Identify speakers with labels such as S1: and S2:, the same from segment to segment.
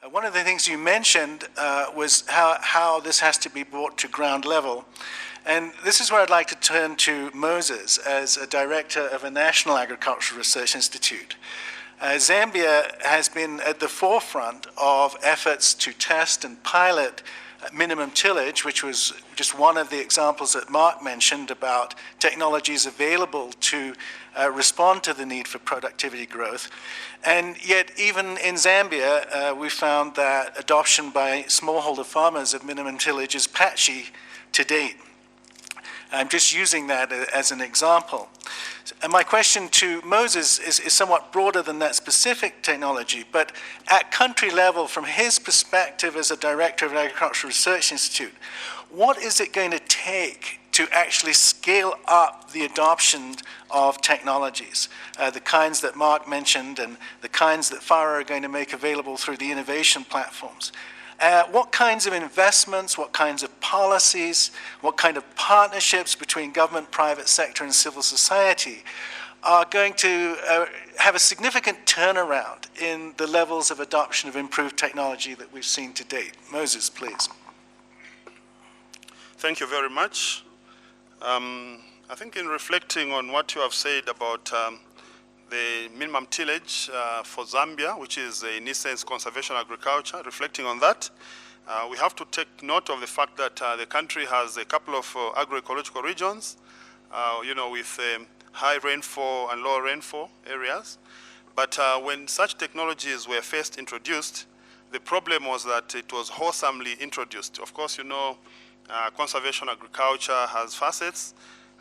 S1: One of the things you mentioned was how this has to be brought to ground level. And this is where I'd like to turn to Moses as a director of a National Agricultural Research Institute. Zambia has been at the forefront of efforts to test and pilot minimum tillage, which was just one of the examples that Mark mentioned about technologies available to respond to the need for productivity growth. And yet, even in Zambia, we found that adoption by smallholder farmers of minimum tillage is patchy to date. I'm just using that as an example. And my question to Moses is somewhat broader than that specific technology, but at country level, from his perspective as a director of an Agricultural Research Institute, what is it going to take to actually scale up the adoption of technologies, the kinds that Mark mentioned and the kinds that FARA are going to make available through the innovation platforms? What kinds of investments, what kinds of policies, what kind of partnerships between government, private sector, and civil society are going to have a significant turnaround in the levels of adoption of improved technology that we've seen to date? Moses, please.
S2: Thank you very much. I think in reflecting on what you have said about the minimum tillage for Zambia, which is in essence conservation agriculture, reflecting on that, we have to take note of the fact that the country has a couple of agroecological regions, with high rainfall and low rainfall areas. But when such technologies were first introduced, the problem was that it was wholesomely introduced. Of course, conservation agriculture has facets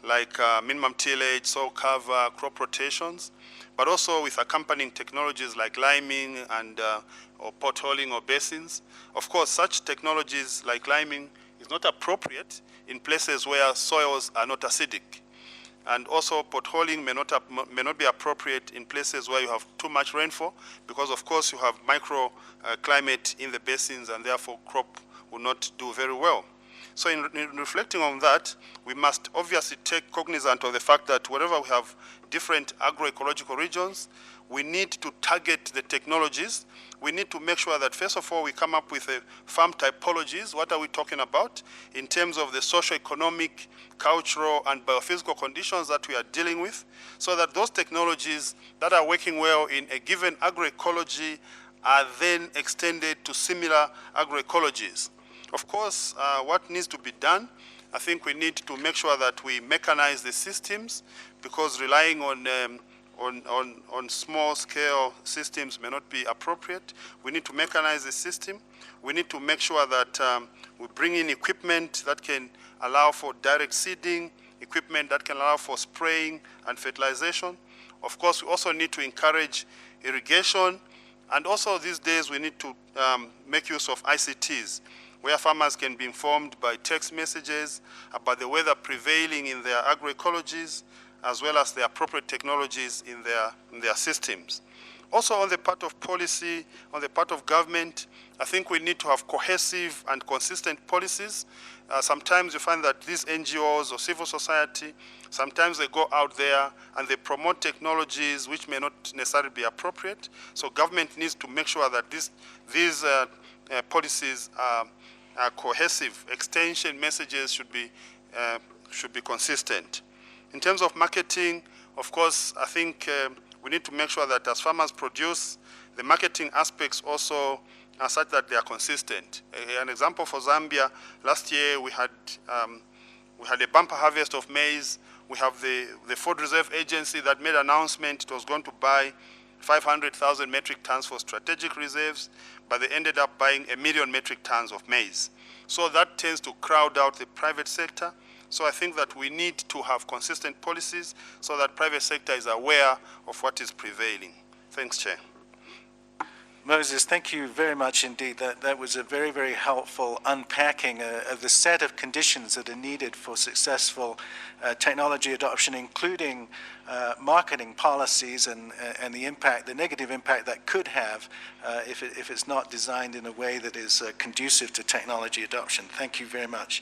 S2: like minimum tillage, soil cover, crop rotations, but also with accompanying technologies like liming and or potholing or basins. Of course, such technologies like liming is not appropriate in places where soils are not acidic. And also potholing may not be appropriate in places where you have too much rainfall, because of course you have microclimate in the basins and therefore crop will not do very well. So in reflecting on that, we must obviously take cognizance of the fact that wherever we have different agroecological regions, we need to target the technologies. We need to make sure that, first of all, we come up with a farm typologies. What are we talking about in terms of the socio-economic, cultural, and biophysical conditions that we are dealing with, so that those technologies that are working well in a given agroecology are then extended to similar agroecologies. Of course, what needs to be done, I think we need to make sure that we mechanize the systems, because relying on small-scale systems may not be appropriate. We need to mechanize the system. We need to make sure that we bring in equipment that can allow for direct seeding, equipment that can allow for spraying and fertilization. Of course, we also need to encourage irrigation, and also these days we need to make use of ICTs, where farmers can be informed by text messages about the weather prevailing in their agroecologies, as well as the appropriate technologies in their systems. Also, on the part of policy, on the part of government, I think we need to have cohesive and consistent policies. Sometimes you find that these NGOs or civil society, sometimes they go out there and they promote technologies which may not necessarily be appropriate. So government needs to make sure that these policies are cohesive. Extension messages should be consistent. In terms of marketing, of course, I think we need to make sure that as farmers produce, the marketing aspects also are such that they are consistent. An example for Zambia, last year we had a bumper harvest of maize. We have the Food Reserve Agency that made an announcement it was going to buy 500,000 metric tons for strategic reserves, but they ended up buying 1 million metric tons of maize. So that tends to crowd out the private sector. So I think that we need to have consistent policies so that private sector is aware of what is prevailing. Thanks, Chair.
S1: Moses, thank you very much indeed. That was a very, very helpful unpacking of the set of conditions that are needed for successful technology adoption, including marketing policies and the impact, the negative impact that could have if it's not designed in a way that is conducive to technology adoption. Thank you very much.